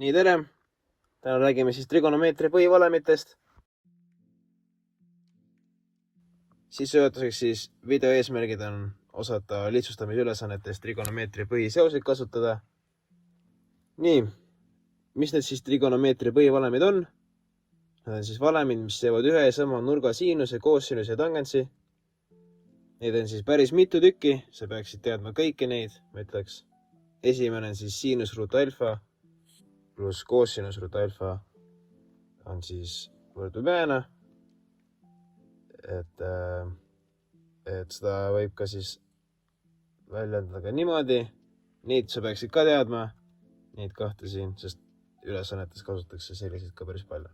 Nii, tere! Täna räägime siis trigonomeetria põhivalemitest. Sissejuhatuseks siis video eesmärgid on osata lihtsustamise ülesannetest trigonomeetria põhiseoseid kasutada. Nii, mis need siis trigonomeetria põhivalemid on? Need on siis valemid, mis seovad ühe ja sama nurga siinuse, koosinuse ja tangentsi. Neid on siis päris mitu tükki, sa peaksid teadma kõiki neid. Ma ütleks, esimene on siis siinus ruut alfa pluss koosinus ruut alfa on siis võrdub ühena. Et seda võib ka siis väljendada ka niimoodi. Neid sa peaksid ka teadma, neid kahte siin, sest ülesannetes kasutatakse selliseid ka päris palju.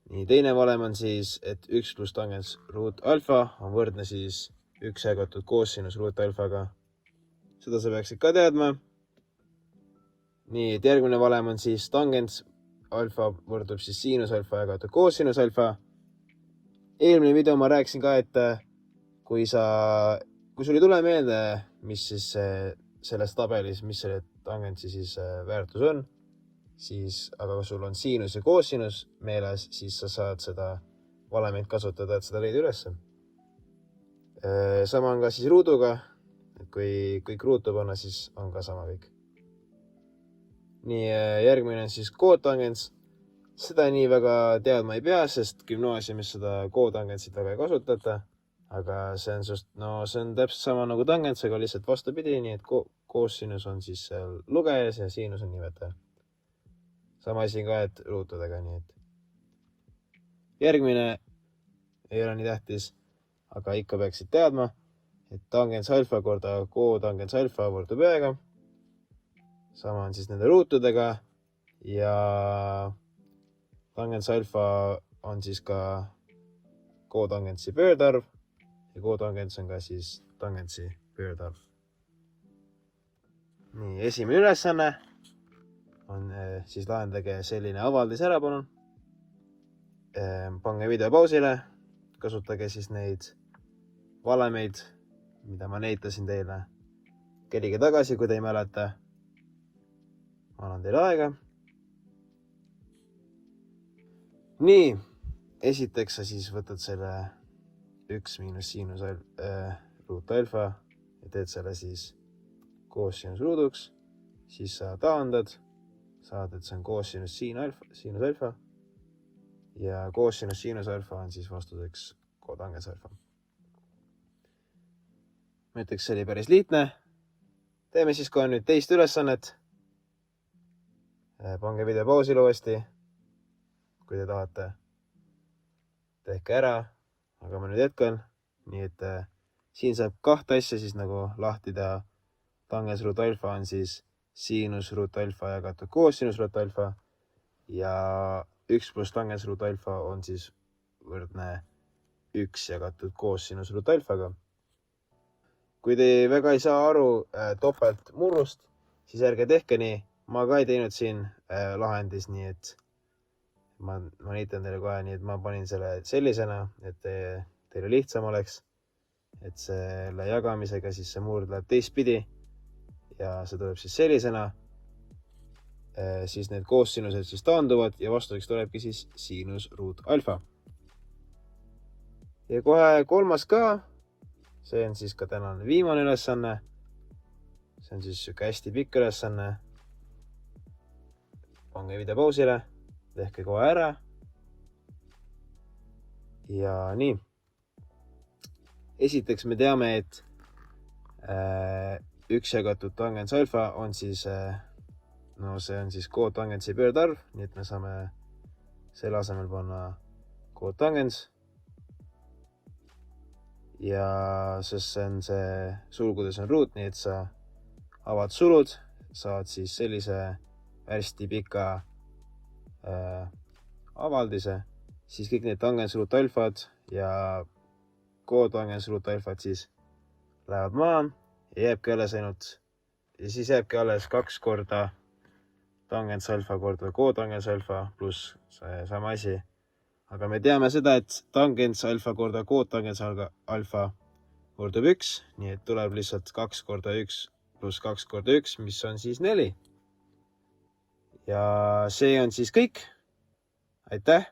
Nii, teine valem on siis, et 1 pluss tangents ruut alfa on võrdne siis 1 jagatud koosinus ruut alfaga. Seda sa peaksid ka teadma. Nii, et järgmine valem on siis tangents alfa võrdub siis siinus alfa jagatud koosinus alfa. Eelmine video ma rääkisin ka, et kui sul ei tule meelde, mis siis selles tabelis, mis selle tangentsi siis väärtus on, siis, aga kui sul on siinus ja koosinus meeles, siis sa saad seda valemit kasutada, et seda leida üles. Sama on ka siis ruuduga, et kui kõik ruutu panna, siis on ka sama kõik. Nii, järgmine on siis kootangents. Seda nii väga teadma ei pea, sest gümnaasiumis seda kootangentsit väga ei kasutata. Aga see on täpselt sama nagu tangents, aga lihtsalt vastupidi, nii et koosinus on siis seal lugejas ja siinus on nimetaja. Sama asi ka, et ruutudega, nii et järgmine ei ole nii tähtis, aga ikka peaksid teadma, et tangents alfa korda kootangents alfa võrdub ühega. Sama on siis nende ruutudega ja tangents alfa on siis ka kootangentsi pöördarv ja kootangents on ka siis tangentsi pöördarv. Nii, esimene ülesanne on siis lahendage selline avaldis ära, palun. Pange video pausile, kasutage siis neid valemeid, mida ma näitasin teile. Kerige tagasi, kui te ei mäleta. Ma annan teile aega. Nii, esiteks sa siis võtad selle 1 miinus siinus ruut alfa ja teed selle siis koosinus ruuduks. Siis sa taandad, saad, et see on koosinus siinus alfa ja koosinus siinus alfa on siis vastuseks kootangents alfa. Ma ütleks, see oli päris lihtne. Teeme siis kohe nüüd teist ülesannet. Pange video pausile uuesti, kui te tahate. Tehke ära, aga ma nüüd jätkan. Nii et siin saab kahte asja siis nagu lahti teha. Tangents ruut alfa on siis siinus ruut alfa jagatud koosinus ruut alfa ja 1 pluss tangents ruut alfa on siis võrdne 1 jagatud koosinus ruut alfaga. Kui te väga ei saa aru topelt murrust, siis ärge tehke nii. Ma ka ei teinud siin lahendis, nii et ma näitan teile kohe, nii et ma panin selle sellisena, et teile lihtsam oleks, et selle jagamisega siis see murd läheb teistpidi ja see tuleb siis sellisena. Siis need koosinused siis taanduvad ja vastuseks tulebki siis siinus ruut alfa. Ja kohe kolmas ka, see on siis ka tänane viimane ülesanne. See on siis hästi pikk ülesanne. Pange video pausile, tehke kohe ära. Ja nii. Esiteks me teame, et 1 jagatud tangents alfa on siis, see on siis kootangentsi pöördarv, nii et me saame selle asemel panna kootangents. Ja sest see on sulgudes on ruut, nii et sa avad sulud, saad siis sellise hästi pika avaldise, siis kõik need tangents ruut alfad ja kootangents ruut alfad siis lähevad maa ja jääbki alles ainult ja siis jääbki alles 2 korda tangents alfa korda kootangents alfa pluss sama asi. Aga me teame seda, et tangents alfa korda kootangents alfa võrdub 1, nii et tuleb lihtsalt 2 korda 1 pluss 2 korda 1, mis on siis 4. ja see on siis kõik. Aitäh